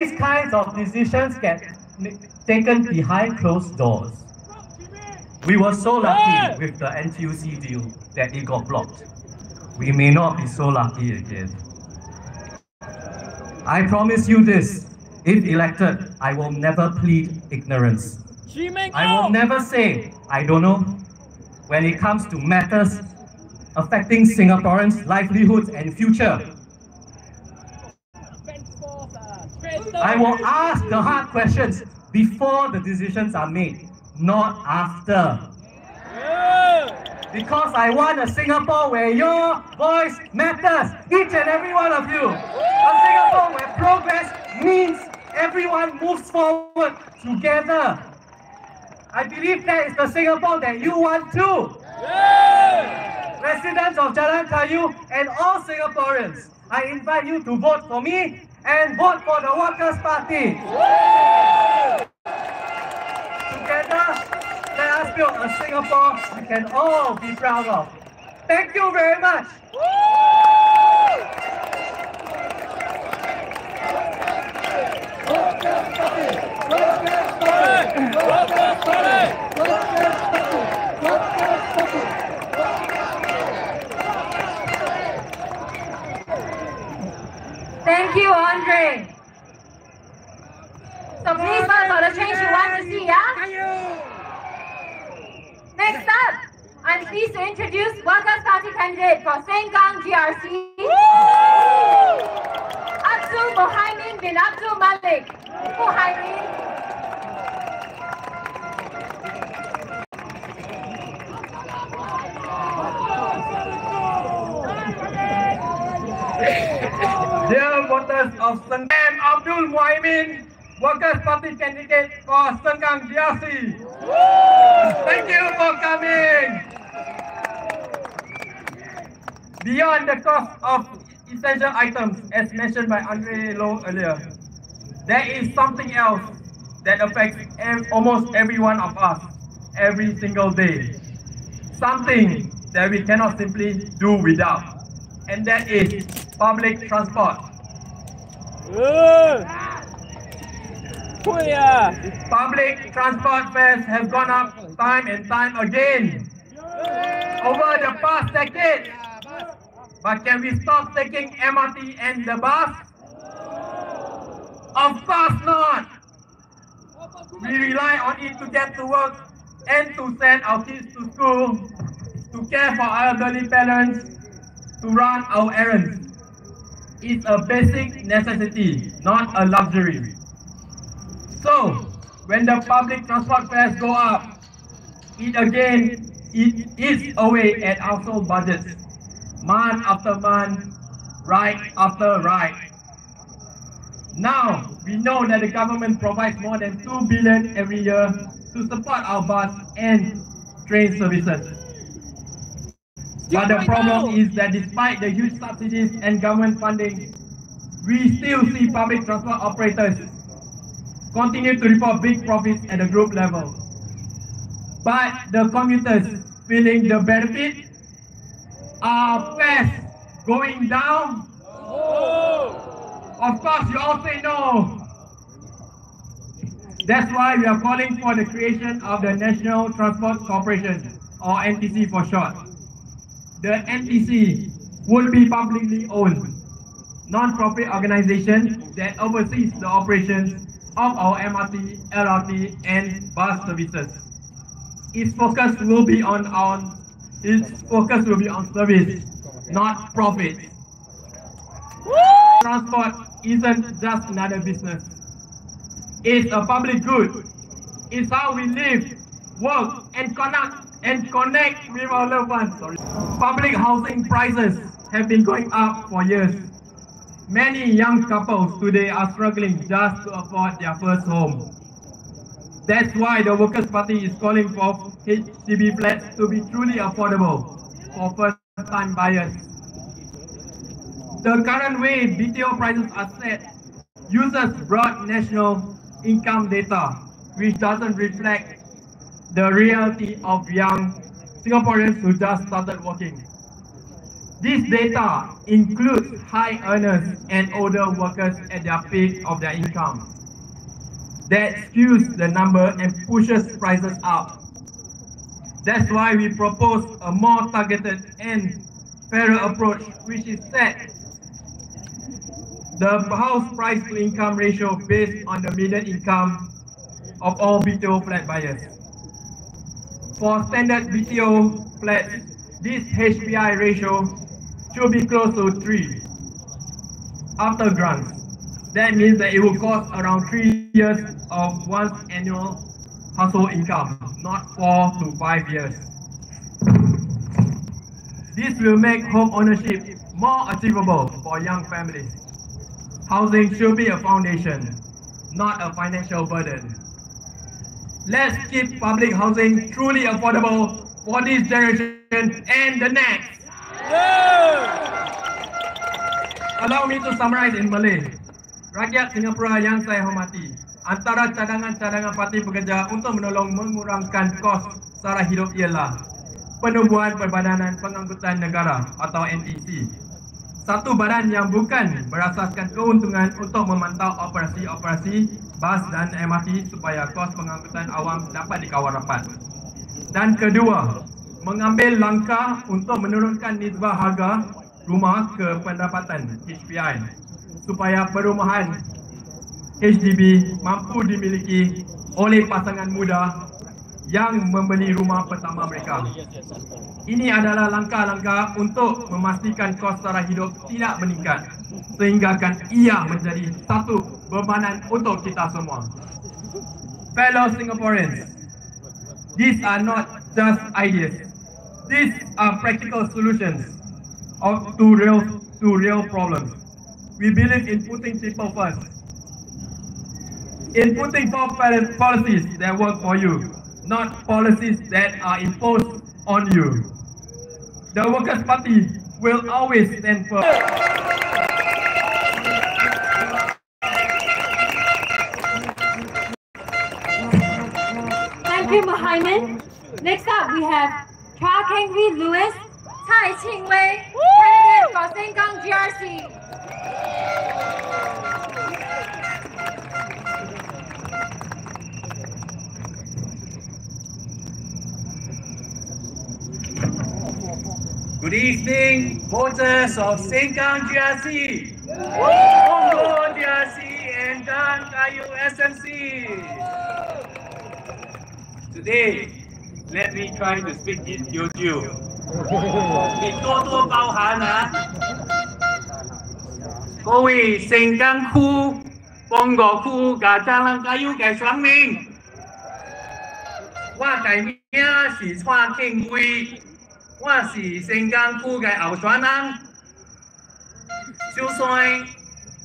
these kinds of decisions get taken behind closed doors. We were so lucky with the NTUC deal that it got blocked. We may not be so lucky again. I promise you this, if elected, I will never plead ignorance. I will never say, I don't know, when it comes to matters affecting Singaporeans' livelihoods and future. I will ask the hard questions before the decisions are made, not after. Because I want a Singapore where your voice matters, each and every one of you. A Singapore where progress means everyone moves forward together. I believe that is the Singapore that you want too. Residents of Jalan Kayu and all Singaporeans, I invite you to vote for me and vote for the Workers' Party. Together, let us build a Singapore we can all be proud of. Thank you very much. Thank you, Andre. So please vote for the change you want to see, yeah? Next up, I'm pleased to introduce Workers' Party candidate for SENGKANG GRC, Abdul Muhaimin bin Abdul Malik. Muhaimin. Dear voters of SENGKANG, I am Abdul Muhaimin, Workers' Party candidate for SENGKANG GRC. Thank you for coming. Beyond the cost of essential items, as mentioned by Andre Loh earlier, there is something else that affects almost every one of us every single day. Something that we cannot simply do without, and that is public transport. Public transport fares have gone up time and time again over the past decade. But can we stop taking MRT and the bus? Of course not. We rely on it to get to work and to send our kids to school, to care for our elderly parents, to run our errands. It's a basic necessity, not a luxury. So, when the public transport fares go up, it eats away at household budgets, month after month, ride after ride. Now, we know that the government provides more than 2 billion every year to support our bus and train services. But the problem is that despite the huge subsidies and government funding, we still see public transport operators continue to report big profits at the group level. But the commuters feeling the benefit? Are fares going down? Of course, you all say no. That's why we are calling for the creation of the National Transport Corporation, or NTC for short. The NTC will be publicly owned, non-profit organization that oversees the operations of our MRT, LRT, and bus services. Its focus will be on service, not profit. Transport isn't just another business. It's a public good. It's how we live, work, and connect with our loved ones. Public housing prices have been going up for years. Many young couples today are struggling just to afford their first home. That's why the Workers' Party is calling for HDB flats to be truly affordable for first-time buyers. The current way BTO prices are set uses broad national income data, which doesn't reflect the reality of young Singaporeans who just started working. This data includes high earners and older workers at their peak of their income. That skews the number and pushes prices up. That's why we propose a more targeted and fairer approach, which is set the house price to income ratio based on the median income of all BTO flat buyers. For standard BTO flats, this HPI ratio should be close to 3 after grants. That means that it will cost around 3 years of one's annual household income, not 4 to 5 years. This will make home ownership more achievable for young families. Housing should be a foundation, not a financial burden. Let's keep public housing truly affordable for this generation and the next. Allow me to summarize in Malay. Rakyat Singapura yang saya hormati, antara cadangan-cadangan parti pekerja untuk menolong mengurangkan kos sara hidup ialah Penubuhan Perbadanan Pengangkutan Negara atau NTC. Satu badan yang bukan berasaskan keuntungan untuk memantau operasi-operasi bas dan MRT supaya kos pengangkutan awam dapat dikawal rapat. Dan kedua, mengambil langkah untuk menurunkan nisbah harga rumah ke pendapatan HPI supaya perumahan HDB mampu dimiliki oleh pasangan muda yang membeli rumah pertama mereka. Ini adalah langkah-langkah untuk memastikan kos sara hidup tidak meningkat sehingga ia menjadi satu bebanan untuk kita semua. Fellow Singaporeans, these are not just ideas. These are practical solutions to real problems. We believe in putting people first, in putting forth policies that work for you, not policies that are imposed on you. The Workers' Party will always stand firm. Thank you, Mohammed. Next up, we have Chua Keng Wee Lewis, Tsai Ching Wei, candidate for SENGKANG GRC. Good evening, voters of SENGKANG GRC, Congo GRC, and Dan Kayu SMC. Today, let me try to speak in Teochew. 你多多包涵啊！各位SENGKANG区、Congo区、加Dan Kayu嘅选民，我嘅名是蔡庆威。 我是SENGKANG区嘅候选人，首先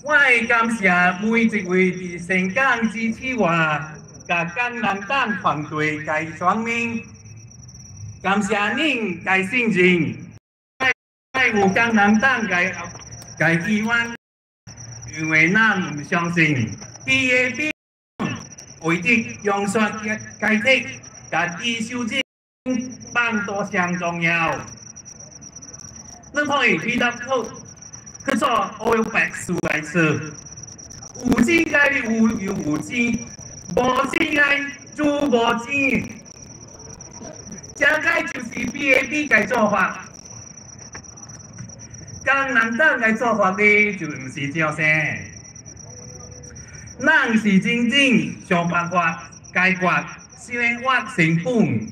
我会感谢每一位伫SENGKANG支持我、甲工人党团队嘅选民，感谢恁嘅信任，爱有工人党嘅希望，因为咱唔相信 TAP 为着用刷解决家己收入。 帮多相重要，咱可以比较好去做欧白数来吃，有钱该有钱，无钱该做无钱，这该就是 BAP 嘅做法，工人党嘅做法呢就唔是这些，咱是真正想办法解决生活成本。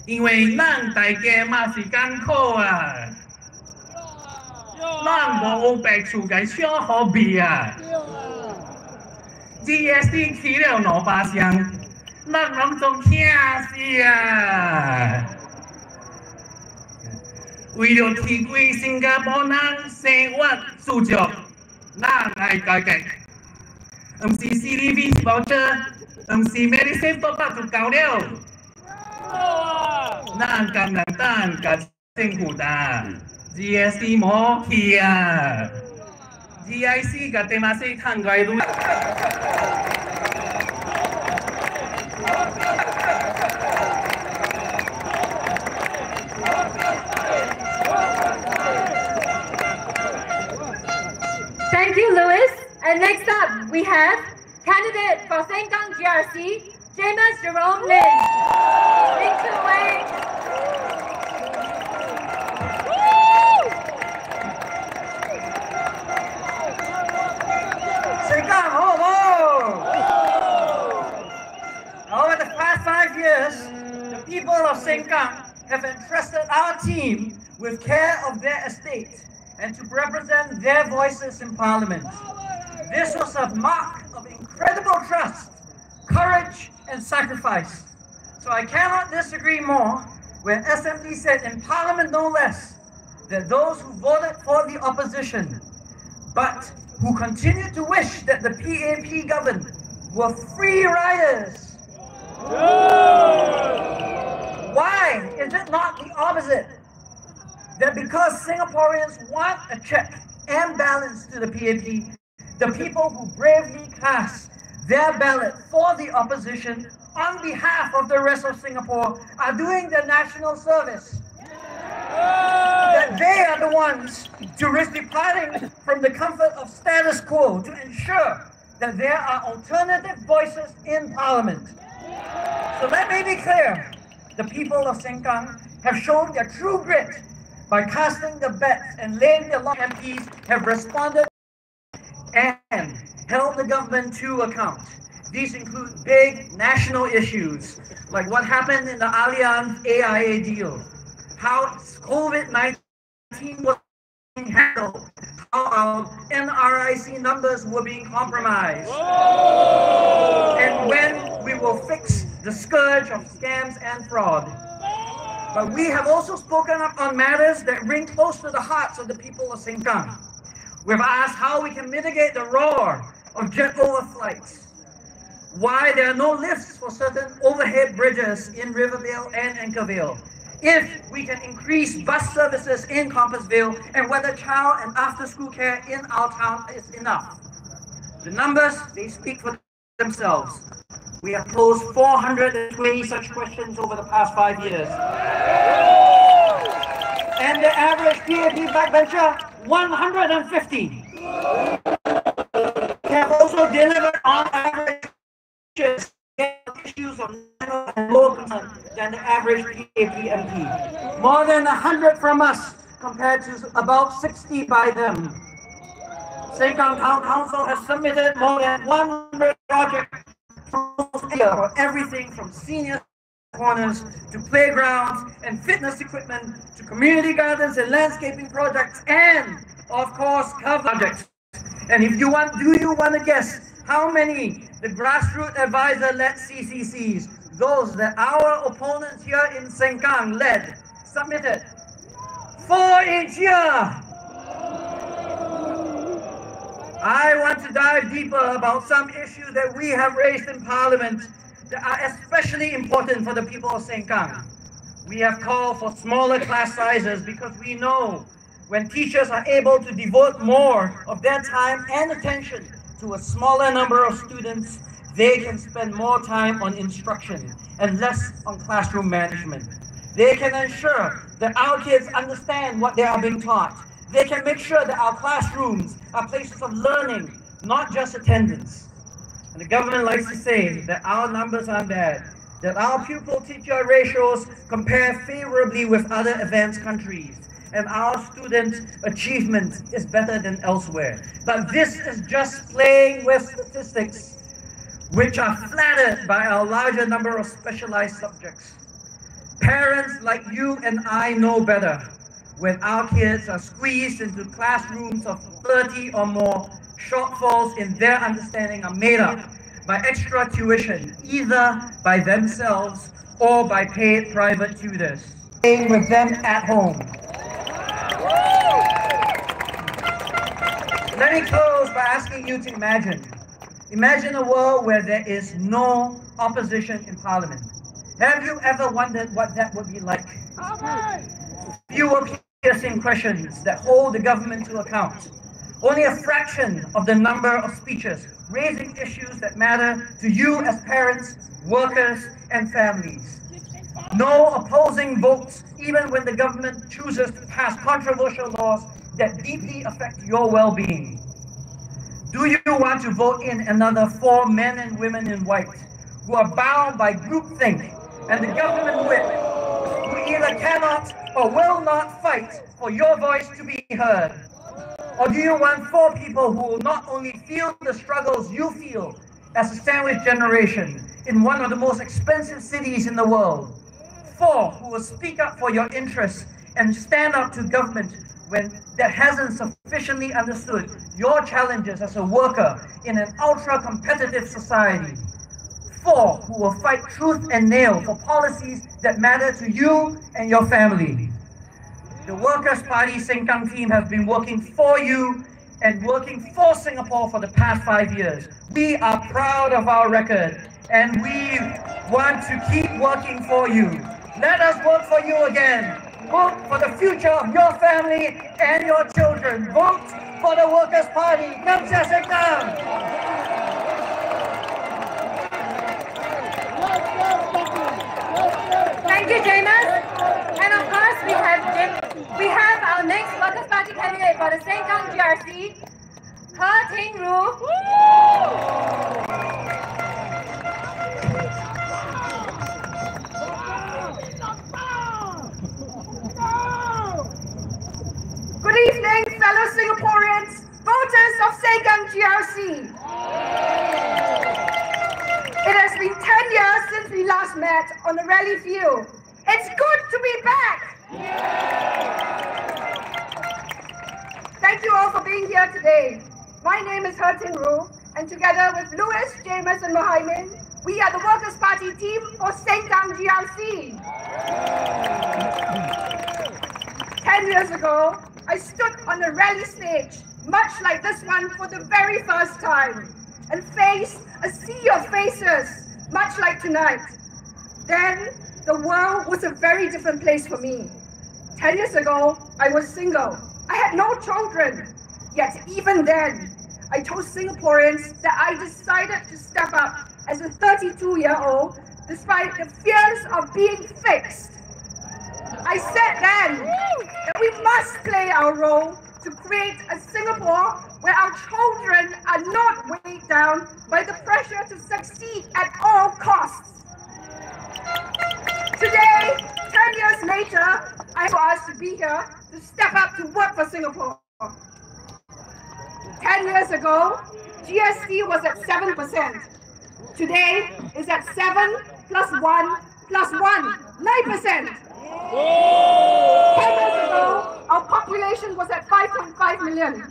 因为咱大家嘛是艰苦啊，咱无白厝嘅小好味啊 ，GST 起了2%，咱拢总惊死啊！为了提高新加坡人生活素质，咱来改革，唔是 CDB voucher， 唔是 Medicine top up 就够了。 咱工人党甲政府打 GST 冇去啊 ，GIC 甲地马西摊外路。And next up, we have candidate for SENGKANG GRC, James Jerome Lin. Thank you, Wei. SENGKANG, over the past 5 years, the people of SENGKANG have entrusted our team with care of their estate and to represent their voices in Parliament. This was a mark of incredible trust, courage, and sacrifice. So I cannot disagree more when SMD said in Parliament no less that those who voted for the opposition but who continue to wish that the PAP govern were free riders. Why is it not the opposite? That because Singaporeans want a check and balance to the PAP, the people who bravely cast their ballot for the opposition on behalf of the rest of Singapore are doing their national service. That they are the ones to risk departing from the comfort of status quo to ensure that there are alternative voices in Parliament. So let me be clear, the people of SENGKANG have shown their true grit by casting the bets and laying their long MPs have responded and held the government to account. These include big national issues like what happened in the Allianz AIA deal, how COVID-19 was being handled, how our NRIC numbers were being compromised, and when we will fix the scourge of scams and fraud. But we have also spoken up on matters that ring close to the hearts of the people of SENGKANG. We've asked how we can mitigate the roar of jet overflights, why there are no lifts for certain overhead bridges in Rivervale and Anchorvale, if we can increase bus services in Compassvale, and whether child and after-school care in our town is enough. The numbers, they speak for themselves. We have posed 420 such questions over the past 5 years. And the average PAP backbencher, 150. We have also delivered on average issues of national and local concern than the average PAP MP. More than 100 from us compared to about 60 by them. SENGKANG Town Council has submitted more than 100 projects for everything from senior corners to playgrounds and fitness equipment to community gardens and landscaping projects and, of course, cover projects. And if you want, do you want to guess how many the grassroots advisor-led CCCs, those that our opponents here in SENGKANG led, submitted? 4 each year. I want to dive deeper about some issues that we have raised in Parliament that are especially important for the people of SENGKANG. We have called for smaller class sizes because we know when teachers are able to devote more of their time and attention to a smaller number of students, they can spend more time on instruction and less on classroom management. They can ensure that our kids understand what they are being taught. They can make sure that our classrooms are places of learning, not just attendance. And the government likes to say that our numbers are bad, that our pupil-teacher ratios compare favorably with other advanced countries, and our student achievement is better than elsewhere. But this is just playing with statistics, which are flattered by our larger number of specialized subjects. Parents like you and I know better. When our kids are squeezed into classrooms of 30 or more, shortfalls in their understanding are made up by extra tuition, either by themselves or by paid private tutors, staying with them at home. Let me close by asking you to imagine a world where there is no opposition in Parliament. Have you ever wondered what that would be like? Fewer piercing questions that hold the government to account. Only a fraction of the number of speeches raising issues that matter to you as parents, workers, and families. No opposing votes, even when the government chooses to pass controversial laws that deeply affect your well-being. Do you want to vote in another 4 men and women in white who are bound by groupthink and the government whip, who either cannot or will not fight for your voice to be heard? Or do you want 4 people who will not only feel the struggles you feel as a sandwich generation in one of the most expensive cities in the world? 4 who will speak up for your interests and stand up to government when that hasn't sufficiently understood your challenges as a worker in an ultra-competitive society. 4 who will fight tooth and nail for policies that matter to you and your family. The Workers' Party SENGKANG team has been working for you and working for Singapore for the past 5 years. We are proud of our record and we want to keep working for you. Let us work for you again. Vote for the future of your family and your children. Vote for the Workers' Party. Namsa SENGKANG. Thank you, Jamus. And of course, we have our next Workers' Party candidate for the SENGKANG GRC, He Ting Ru. Good evening, fellow Singaporeans, voters of SENGKANG GRC. It has been 10 years since we last met on the rally field. It's good to be back. Thank you all for being here today. My name is He Ting Ru, and together with Louis, Jamus, and Mohaimin, we are the Workers' Party team for SENGKANG GRC. 10 years ago, I stood on a rally stage, much like this one for the very first time, and faced a sea of faces, much like tonight. Then, the world was a very different place for me. 10 years ago, I was single. I had no children. Yet even then, I told Singaporeans that I decided to step up as a 32-year-old despite the fears of being fixed. I said then that we must play our role to create a Singapore where our children are not weighed down by the pressure to succeed at all costs. Today, 10 years later, I for us to be here to step up to work for Singapore. 10 years ago, GST was at 7%. Today, it's at 7 plus 1 plus 1, 9%. 10 years ago, our population was at 5.5 million.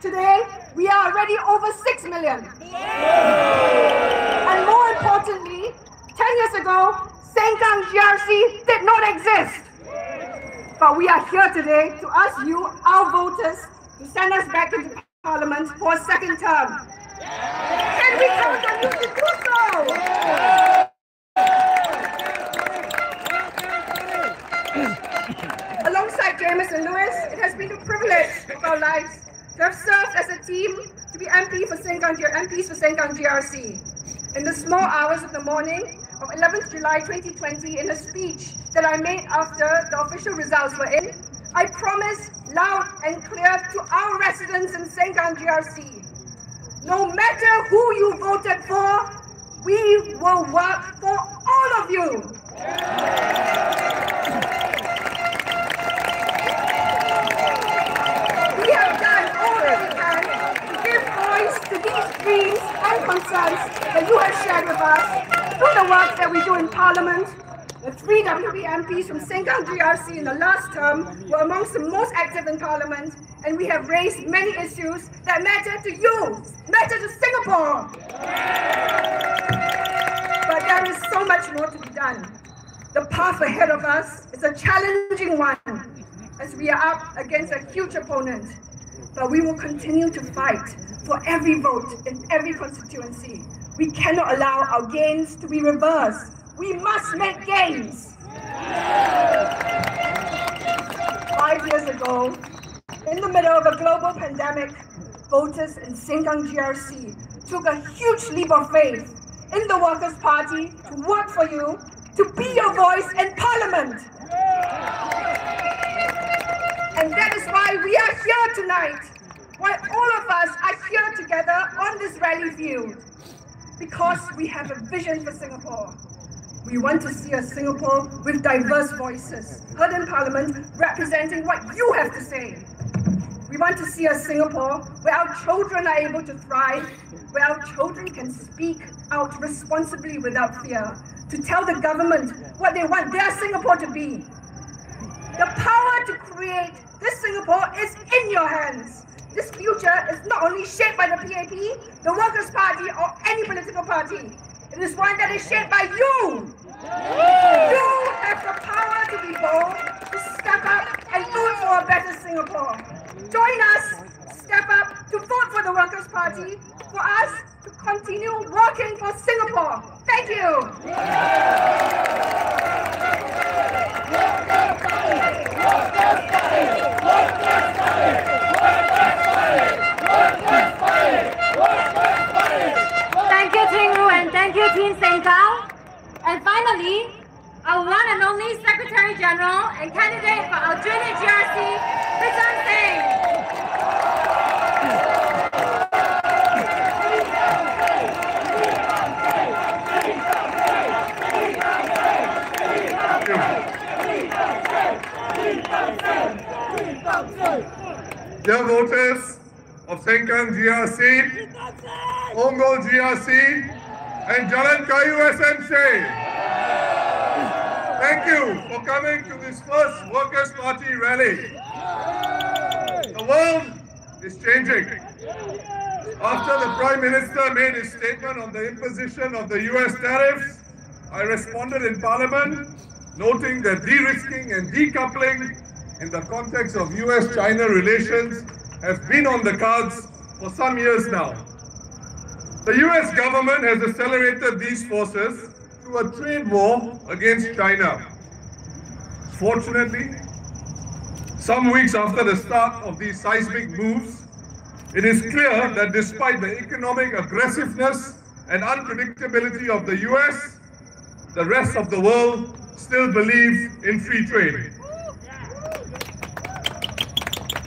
Today, we are already over 6 million. And more importantly, 10 years ago, SENGKANG GRC did not exist. But we are here today to ask you, our voters, to send us back into Parliament for a second term. Can we count on you to do so? Alongside Jamus and Louis, it has been a privilege of our lives to have served as a team to be MPs for SENGKANG GRC. In the small hours of the morning of 11th July 2020, in a speech that I made after the official results were in, I promised loud and clear to our residents in SENGKANG GRC, no matter who you voted for, we will work for all of you. We have done all that we can to give voice to these dreams and concerns that you have shared with us through the work that we do in Parliament. The 3 WP MPs from SENGKANG GRC in the last term were amongst the most active in Parliament, and we have raised many issues that matter to you, matter to Singapore. But there is so much more to be done. The path ahead of us is a challenging one, as we are up against a huge opponent. But we will continue to fight for every vote in every constituency. We cannot allow our gains to be reversed. We must make gains. 5 years ago, in the middle of a global pandemic, voters in SENGKANG GRC took a huge leap of faith in the Workers' Party to work for you, to be your voice in Parliament. And that is why we are here tonight, why all of us are here together on this rally field. Because we have a vision for Singapore. We want to see a Singapore with diverse voices, heard in Parliament, representing what you have to say. We want to see a Singapore where our children are able to thrive, where our children can speak out responsibly without fear, to tell the government what they want their Singapore to be. The power to create this Singapore is in your hands. This future is not only shaped by the PAP, the Workers' Party, or any political party. It is one that is shaped by you. You have the power to be bold, to step up and vote for a better Singapore. Join us, step up to vote for the Workers' Party, for us to continue working for Singapore. Thank you. Thank you, Tingru, and thank you, Team SENGKANG. And finally, our one and only Secretary General and candidate for our junior GRC, Pritam Singh. Dear voters of SENGKANG GRC, Ongol GRC, and Jalan Kayu SMC, thank you for coming to this first Workers' Party rally. The world is changing. After the Prime Minister made his statement on the imposition of the US tariffs, I responded in Parliament, noting that de-risking and decoupling in the context of US-China relations has been on the cards for some years now. The US government has accelerated these forces through a trade war against China. Fortunately, some weeks after the start of these seismic moves, it is clear that despite the economic aggressiveness and unpredictability of the US, the rest of the world still believes in free trade.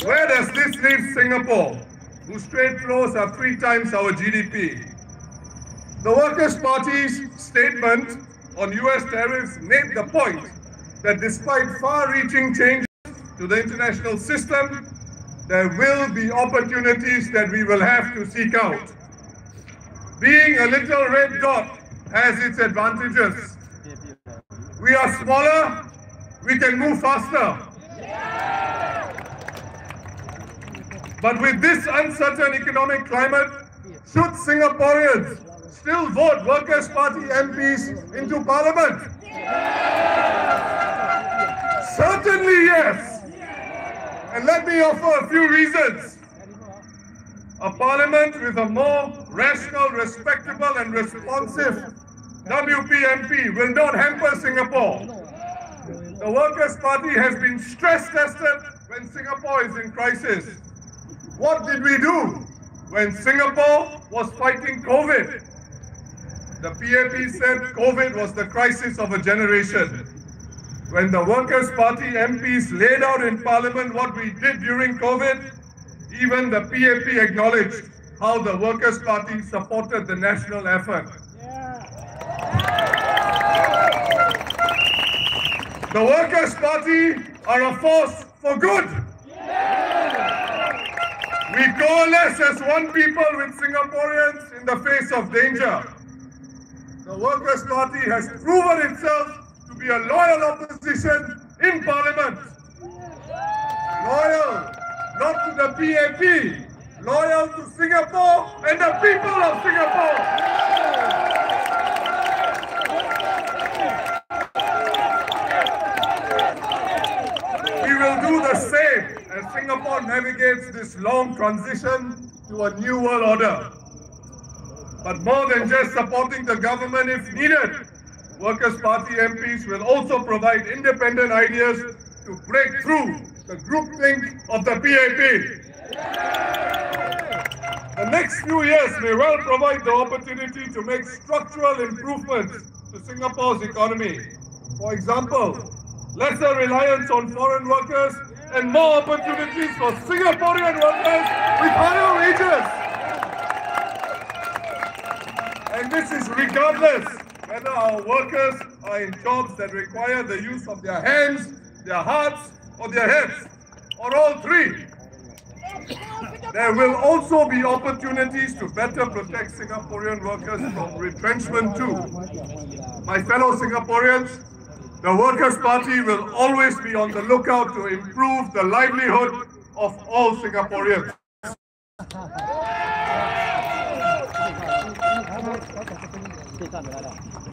Where does this leave Singapore, whose trade flows are 3 times our GDP? The Workers' Party's statement on US tariffs made the point that despite far-reaching changes to the international system, there will be opportunities that we will have to seek out. Being a little red dot has its advantages. We are smaller, we can move faster. But with this uncertain economic climate, should Singaporeans still vote Workers' Party MPs into Parliament? Certainly yes. And let me offer a few reasons. A Parliament with a more rational, respectable and responsive WP MP will not hamper Singapore. The Workers' Party has been stress tested when Singapore is in crisis. What did we do when Singapore was fighting COVID? The PAP said COVID was the crisis of a generation. When the Workers' Party MPs laid out in Parliament what we did during COVID, even the PAP acknowledged how the Workers' Party supported the national effort. The Workers' Party are a force for good. We coalesce as one people with Singaporeans in the face of danger. The Workers' Party has proven itself to be a loyal opposition in Parliament. Loyal, not to the PAP, loyal to Singapore and the people of Singapore. We will do the same as Singapore navigates this long transition to a new world order. But more than just supporting the government if needed, Workers' Party MPs will also provide independent ideas to break through the groupthink of the PAP. The next few years may well provide the opportunity to make structural improvements to Singapore's economy. For example, lesser reliance on foreign workers and more opportunities for Singaporean workers with higher wages. And this is regardless whether our workers are in jobs that require the use of their hands, their hearts, or their heads, or all three. There will also be opportunities to better protect Singaporean workers from retrenchment too. My fellow Singaporeans, the Workers' Party will always be on the lookout to improve the livelihood of all Singaporeans.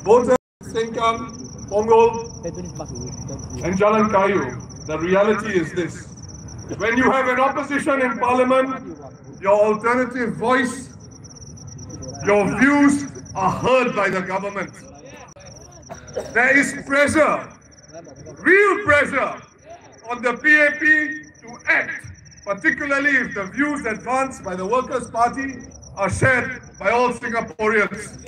Voters in SENGKANG, Punggol, and Jalan Kayu, the reality is this. When you have an opposition in Parliament, your alternative voice, your views are heard by the government. There is pressure, real pressure, on the PAP to act, particularly if the views advanced by the Workers' Party are shared by all Singaporeans.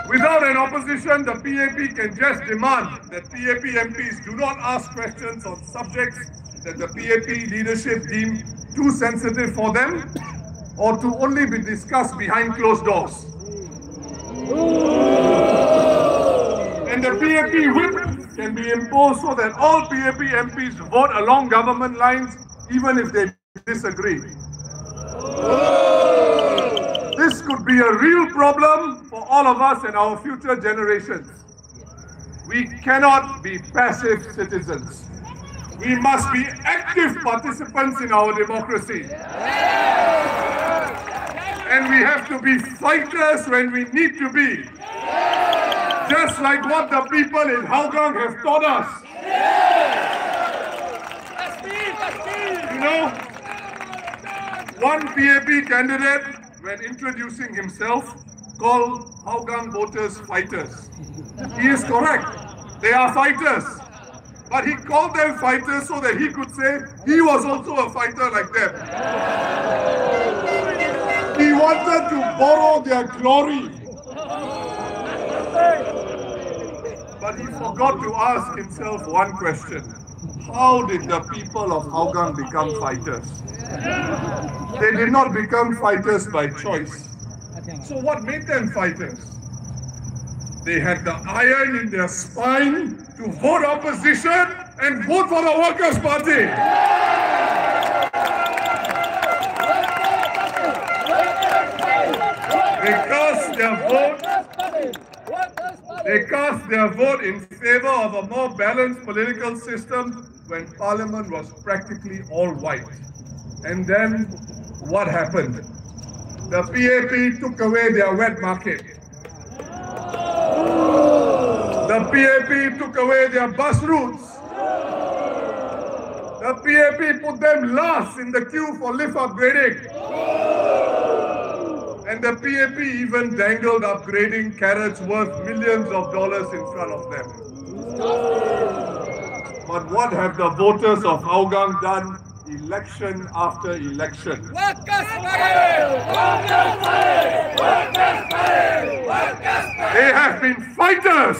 Without an opposition, the PAP can just demand that PAP MPs do not ask questions on subjects that the PAP leadership deem too sensitive for them, or to only be discussed behind closed doors. And the PAP whip can be imposed so that all PAP MPs vote along government lines, even if they disagree. This could be a real problem for all of us and our future generations. We cannot be passive citizens. We must be active participants in our democracy. And we have to be fighters when we need to be. Just like what the people in Hougang have taught us. You know, one PAP candidate, when introducing himself, called Hougang voters fighters. He is correct. They are fighters. But he called them fighters so that he could say he was also a fighter like them. He wanted to borrow their glory. But he forgot to ask himself one question. How did the people of Hougang become fighters? They did not become fighters by choice. So what made them fighters? They had the iron in their spine to vote opposition and vote for the Workers' Party. They cast their vote in favor of a more balanced political system when Parliament was practically all white. And then what happened? The PAP took away their wet market. The PAP took away their bus routes. The PAP put them last in the queue for lift upgrading. And the PAP even dangled upgrading carrots worth millions of dollars in front of them. But what have the voters of Hougang done election after election? Workers' Party! Workers' Party! Workers' Party! Workers' Party! They have been fighters.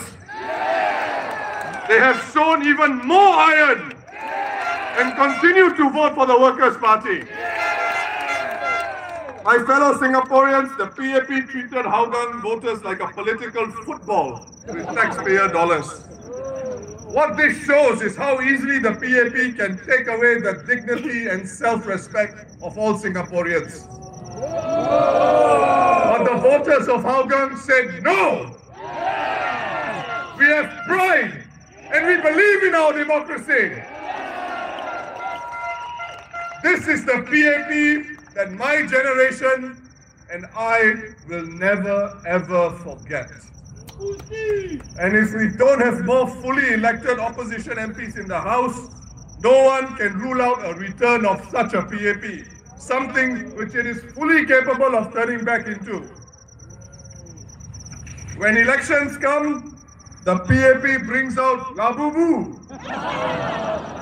They have shown even more iron and continue to vote for the Workers' Party. My fellow Singaporeans, the PAP treated Hougang voters like a political football with taxpayer dollars. What this shows is how easily the PAP can take away the dignity and self-respect of all Singaporeans. But the voters of Hougang said no! We have pride and we believe in our democracy. This is the PAP that my generation and I will never ever forget. And if we don't have more fully elected opposition MPs in the House, no one can rule out a return of such a PAP, something which it is fully capable of turning back into. When elections come, the PAP brings out labubu,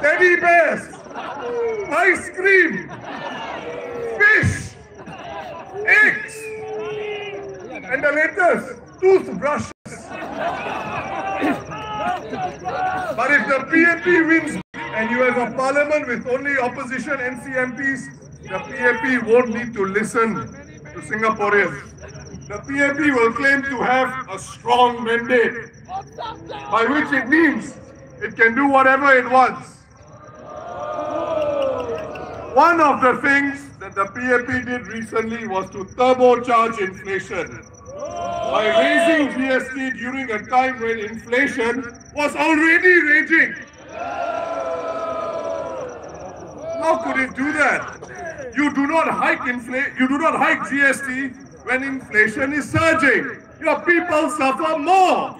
teddy bears, ice cream, fish, eggs, and the latest, toothbrushes. But if the PAP wins and you have a parliament with only opposition NCMPs, the PAP won't need to listen to Singaporeans. The PAP will claim to have a strong mandate, by which it means it can do whatever it wants. One of the things that the PAP did recently was to turbocharge inflation by raising GST during a time when inflation was already raging. How could it do that? You do not hike GST when inflation is surging. Your people suffer more.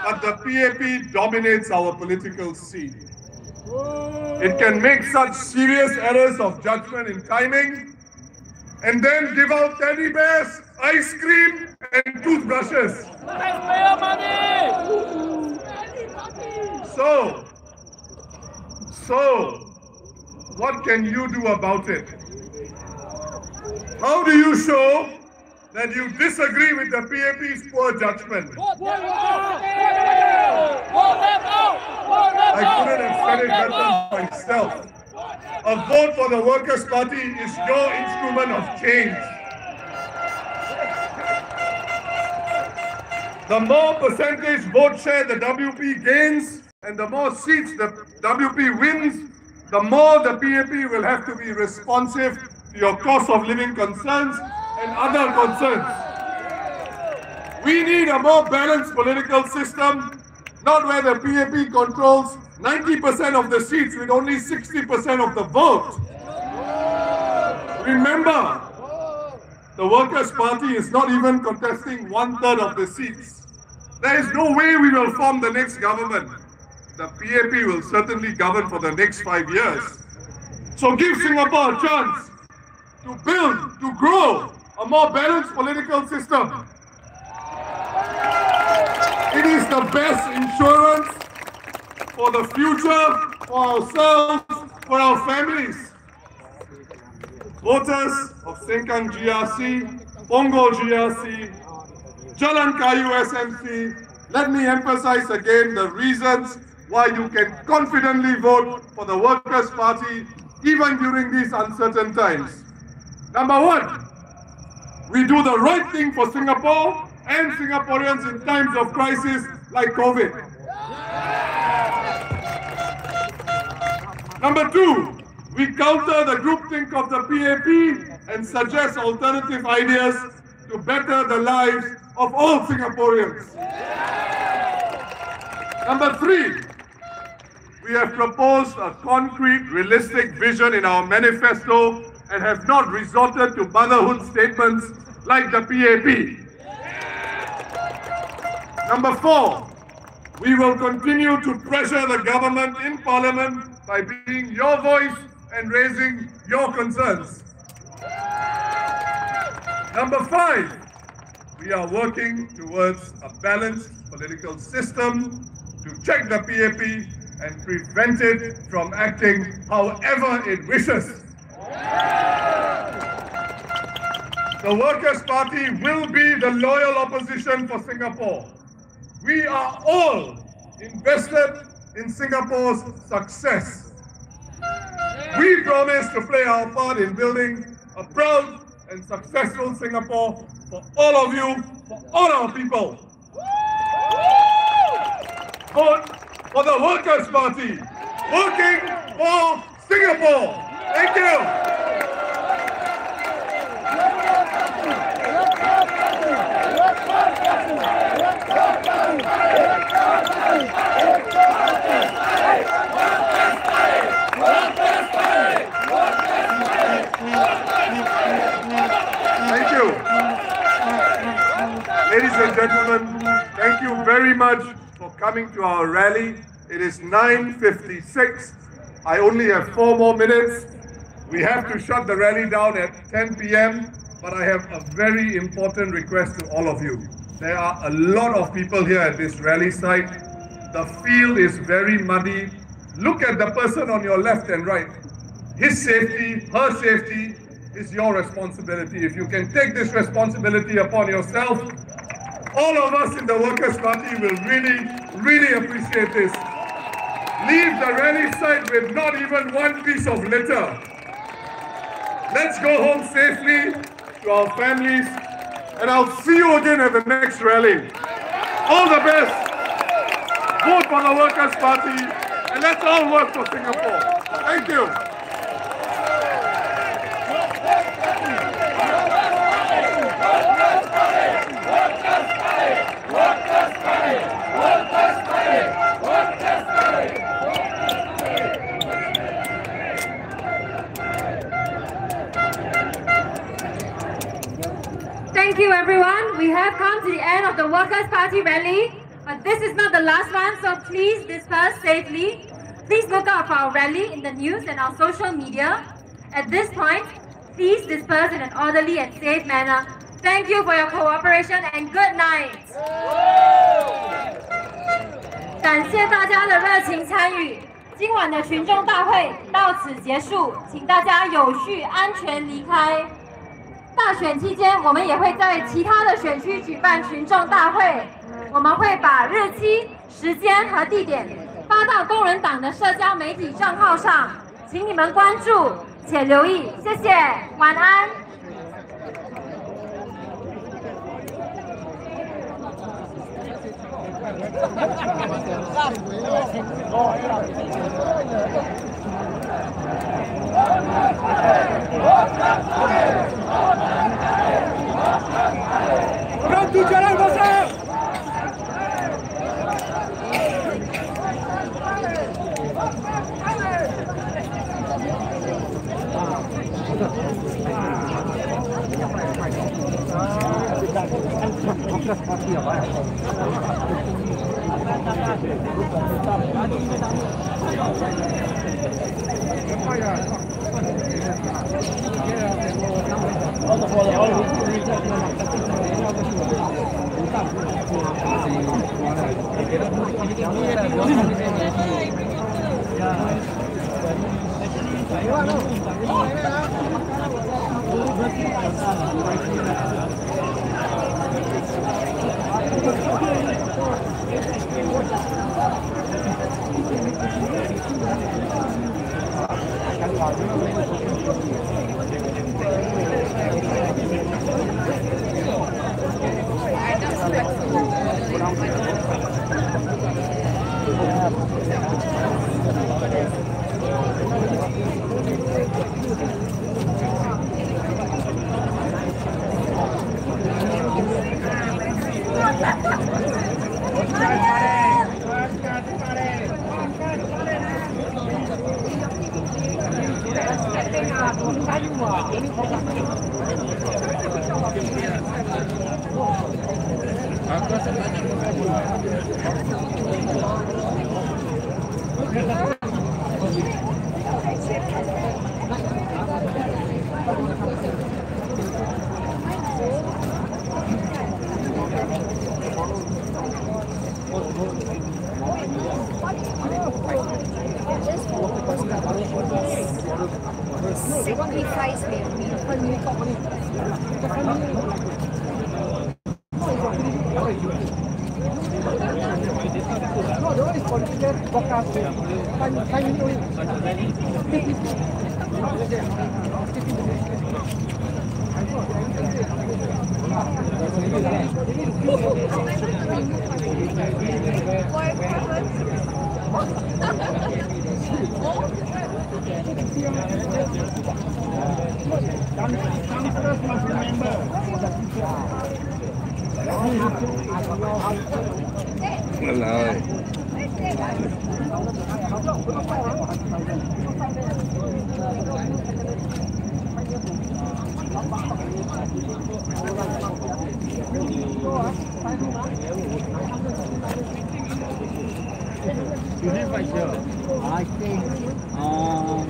But the PAP dominates our political scene. It can make such serious errors of judgment in timing and then give out teddy bears, ice cream and toothbrushes. So, what can you do about it? How do you show that you disagree with the PAP's poor judgment? I couldn't have said it better myself. A vote for the Workers' Party is your instrument of change. The more percentage vote share the WP gains and the more seats the WP wins, the more the PAP will have to be responsive to your cost of living concerns and other concerns. We need a more balanced political system, not where the PAP controls 90% of the seats with only 60% of the vote. Remember, the Workers' Party is not even contesting 1/3 of the seats. There is no way we will form the next government. The PAP will certainly govern for the next 5 years. So give Singapore a chance to build, to grow a more balanced political system. It is the best insurance for the future, for ourselves, for our families. Voters of SENGKANG GRC, Punggol GRC, Jalan Kayu SMC, let me emphasize again the reasons why you can confidently vote for the Workers' Party even during these uncertain times. Number one, we do the right thing for Singapore and Singaporeans in times of crisis like COVID. Number two, we counter the groupthink of the PAP and suggest alternative ideas to better the lives of all Singaporeans. Number three, we have proposed a concrete, realistic vision in our manifesto and have not resorted to motherhood statements like the PAP. Number four, we will continue to pressure the government in Parliament by being your voice and raising your concerns. Number five, we are working towards a balanced political system to check the PAP and prevent it from acting however it wishes. The Workers' Party will be the loyal opposition for Singapore. We are all invested in Singapore's success. We promise to play our part in building a proud and successful Singapore for all of you, for all our people. Vote for the Workers' Party, working for Singapore. Thank you. Thank you. Ladies and gentlemen, thank you very much for coming to our rally. It is 9:56. I only have 4 more minutes. We have to shut the rally down at 10 p.m. But I have a very important request to all of you. There are a lot of people here at this rally site. The field is very muddy. Look at the person on your left and right. His safety, her safety is your responsibility. If you can take this responsibility upon yourself, all of us in the Workers' Party will really, really appreciate this. leave the rally site with not even one piece of litter. Let's go home safely to our families, and I'll see you again at the next rally. All the best. Vote for the Workers' Party, and let's all work for Singapore. Thank you. Thank you, everyone. We have come to the end of the Workers' Party rally, but this is not the last one, so please disperse safely. Please look out for our rally in the news and our social media. At this point, please disperse in an orderly and safe manner. Thank you for your cooperation and good night. 感谢大家的热情参与，今晚的群众大会到此结束，请大家有序安全离开。大选期间，我们也会在其他的选区举办群众大会，我们会把日期、时间和地点发到工人党的社交媒体账号上，请你们关注且留意，谢谢，晚安。Pronto, jalan besar. Sacrifice me. I think no.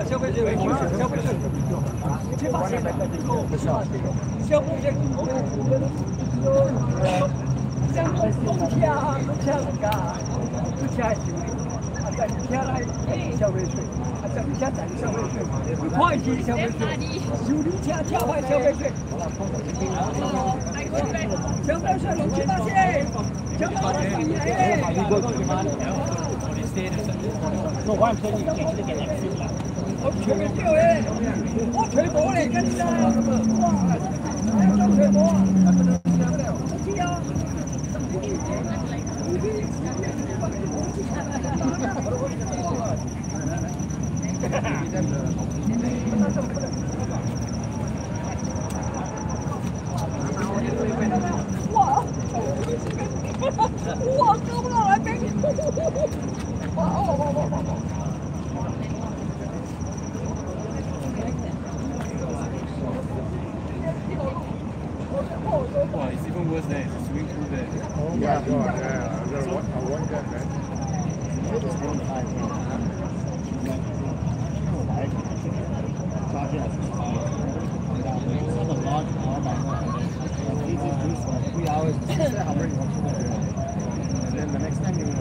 消费税为消费税，7、8千的，消费税，像农车人家，不车是，在车来消费税，在车在消费税，会计消费税，修理车坏消费税，消费税7、8千，消费税No, what I'm saying is you actually get access lah. Oh,全部掉嘞！我全部嘞，跟你讲，哇，全部啊！是啊。哇！哇，哥不到来给你。哇！Wow, it's even worse there. It's a swimming pool there. Oh my God, yeah. I want that, man. And then the next time you know.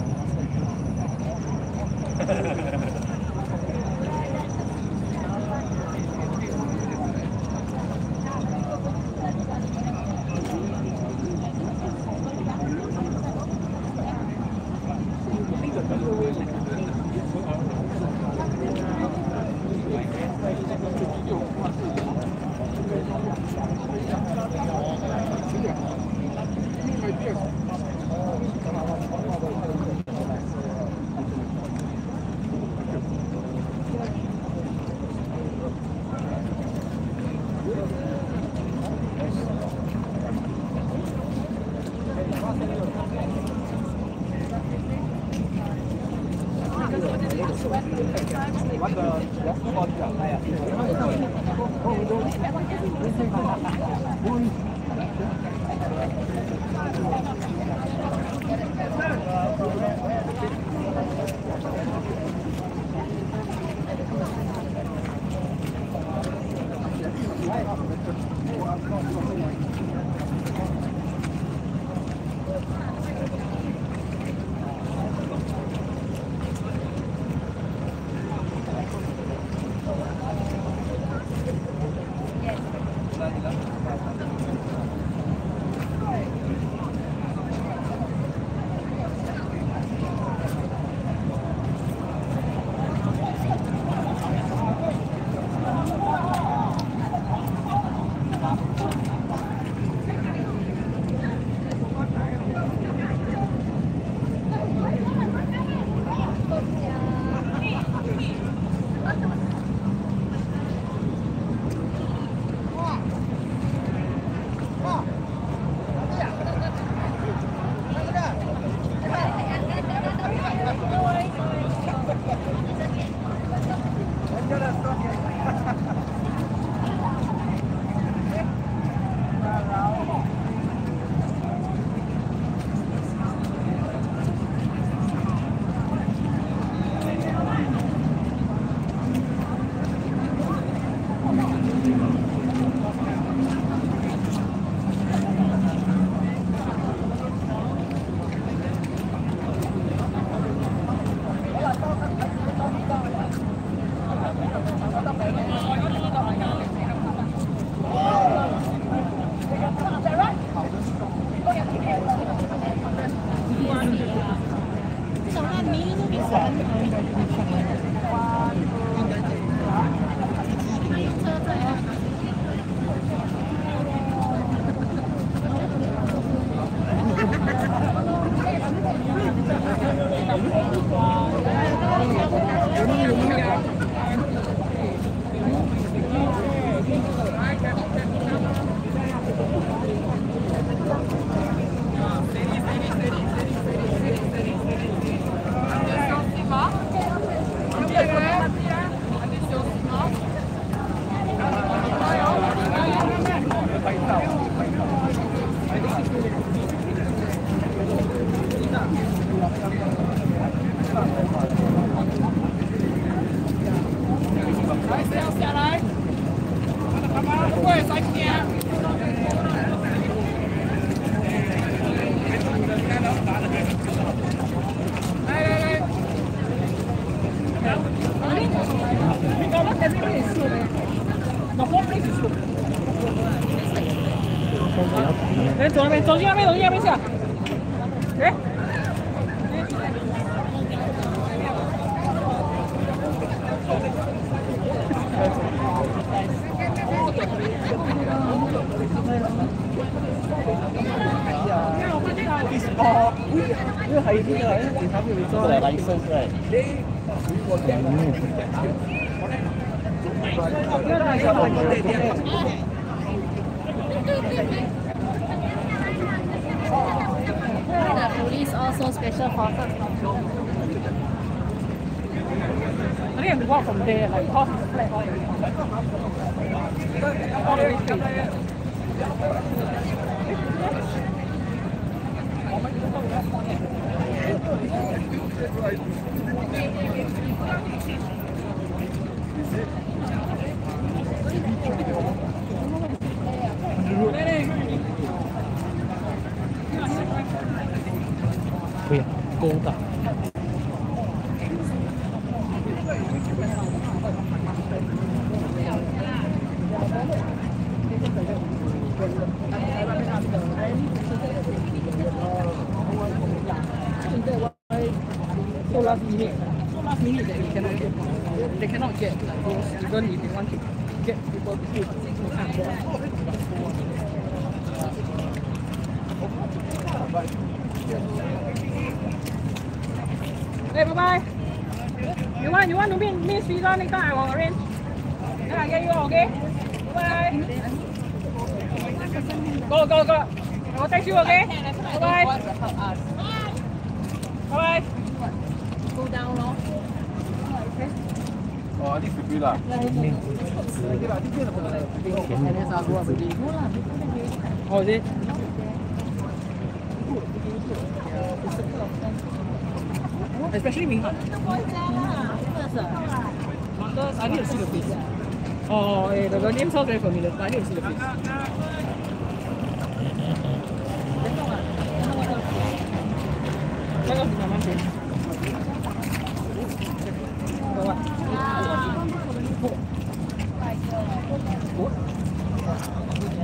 走那边，走进那边，走进那边下。哎。因為係啲啊，電產票你做嚟license right？Police also special forces. I think I walk from there, like cross the flag all the way. All the way straight. 对呀，勾的。So last minute that they cannot get those, even if they want to get people to pay. Hey, bye-bye. You want to meet Visa next time? I will arrange. Then I get you, okay? Bye. Go. I will text you, okay? Bye. Bye. Go down, no? Oh, this is good lah. Oh, is it? Especially me. I need to see the face. Oh, the name sounds very familiar, but I need to see the face.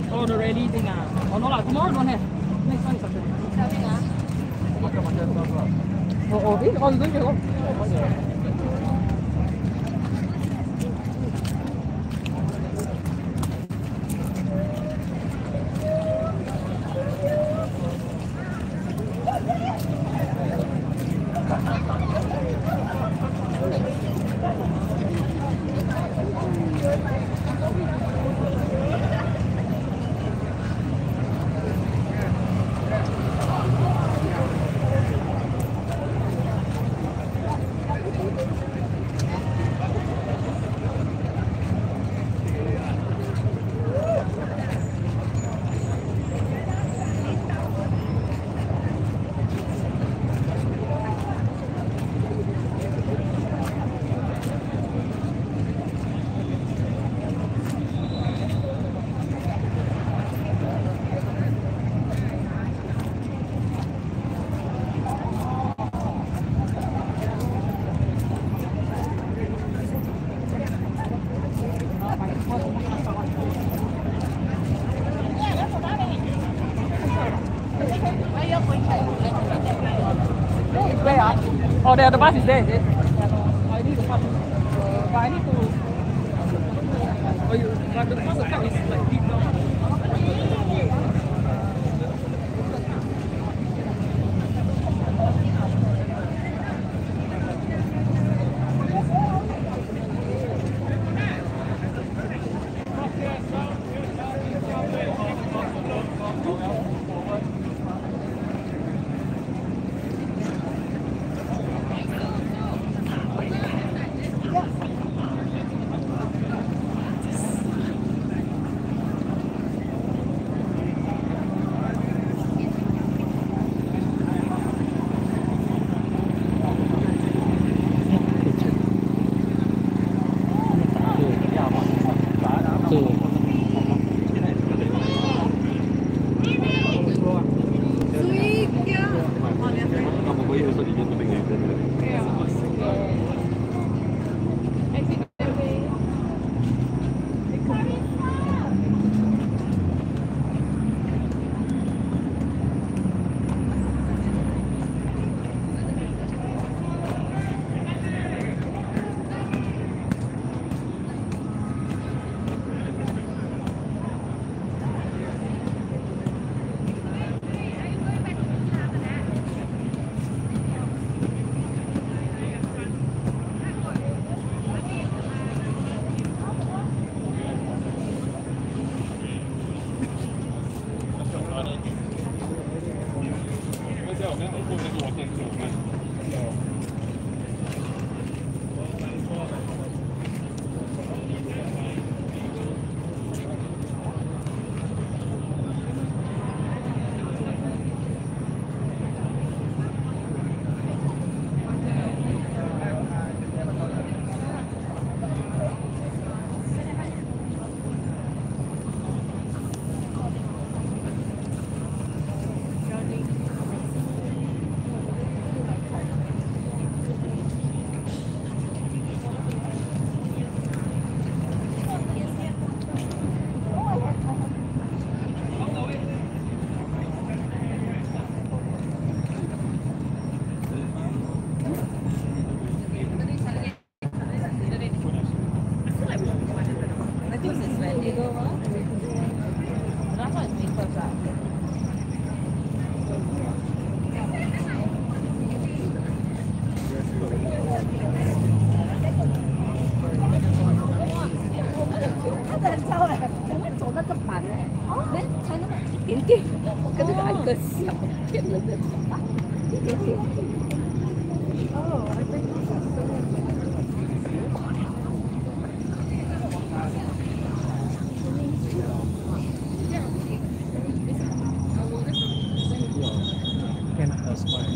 Oh, the rally thing. Oh, no, tomorrow don't have. Next one is Saturday. Oh, you're going to go? Oh, the bus is there, is it? I need the bus. But I need to... Oh, but the bus account is like deep down. 他的很糟哎，我们走那个板哎，才那么一点点，跟那个还有个小骗人的一点点。哦，还真是小声。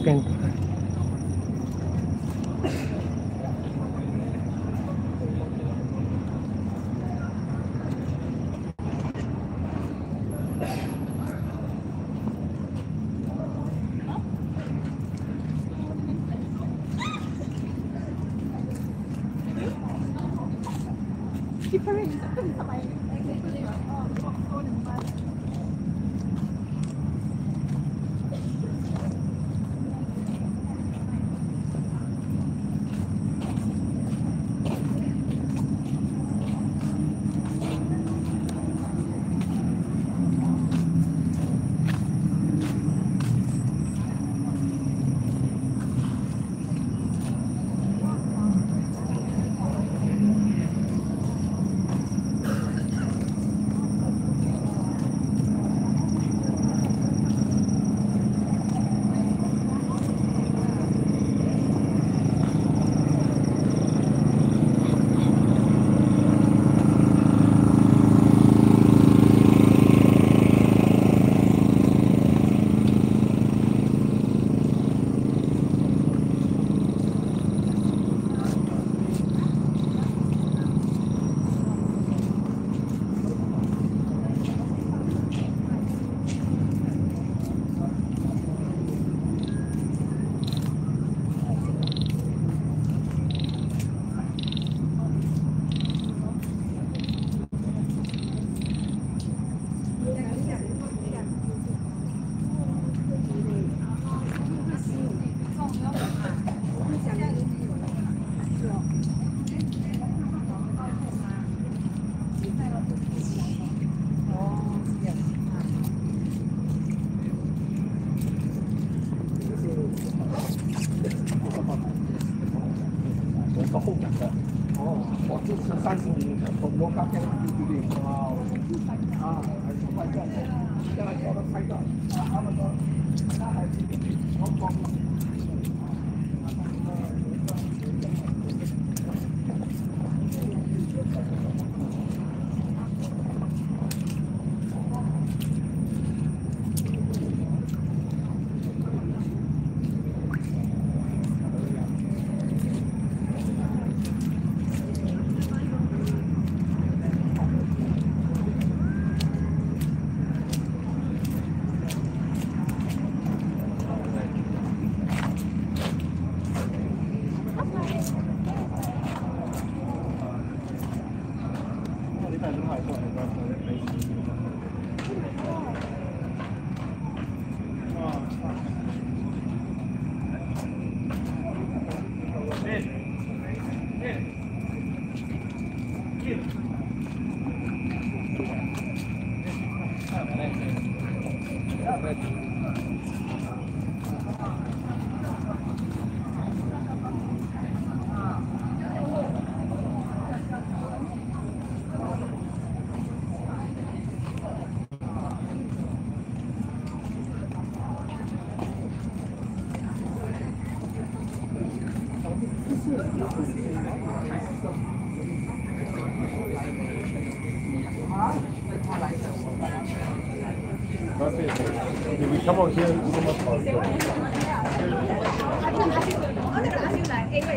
变。你看我现在这么跑的。拿进来，哎喂，